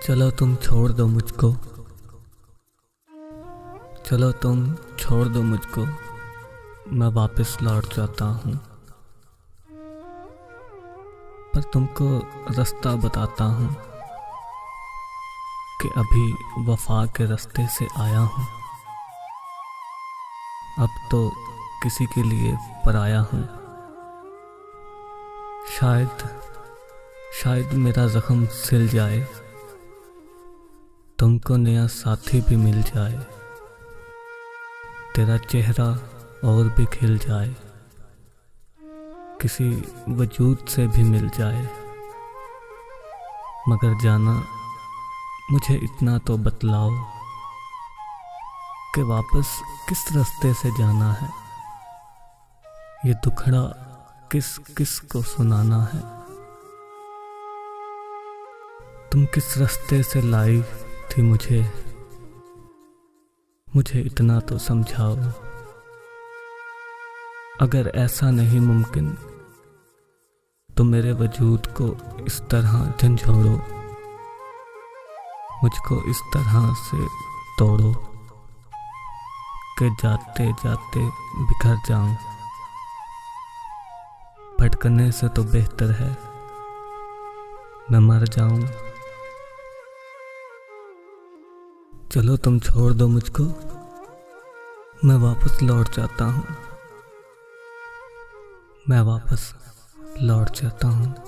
चलो तुम छोड़ दो मुझको, चलो तुम छोड़ दो मुझको, मैं वापस लौट जाता हूँ। पर तुमको रास्ता बताता हूँ कि अभी वफा के रास्ते से आया हूँ। अब तो किसी के लिए पराया हूँ। शायद मेरा जख्म सिल जाए, तुमको नया साथी भी मिल जाए, तेरा चेहरा और भी खिल जाए, किसी वजूद से भी मिल जाए। मगर जाना मुझे इतना तो बतलाओ कि वापस किस रास्ते से जाना है, ये दुखड़ा किस किस को सुनाना है। तुम किस रास्ते से लाई थी मुझे इतना तो समझाओ। अगर ऐसा नहीं मुमकिन तो मेरे वजूद को इस तरह झंझोड़ो, मुझको इस तरह से तोड़ो कि जाते जाते बिखर जाऊं। भटकने से तो बेहतर है मैं मर जाऊं। चलो तुम छोड़ दो मुझको, मैं वापस लौट जाता हूँ, मैं वापस लौट जाता हूँ।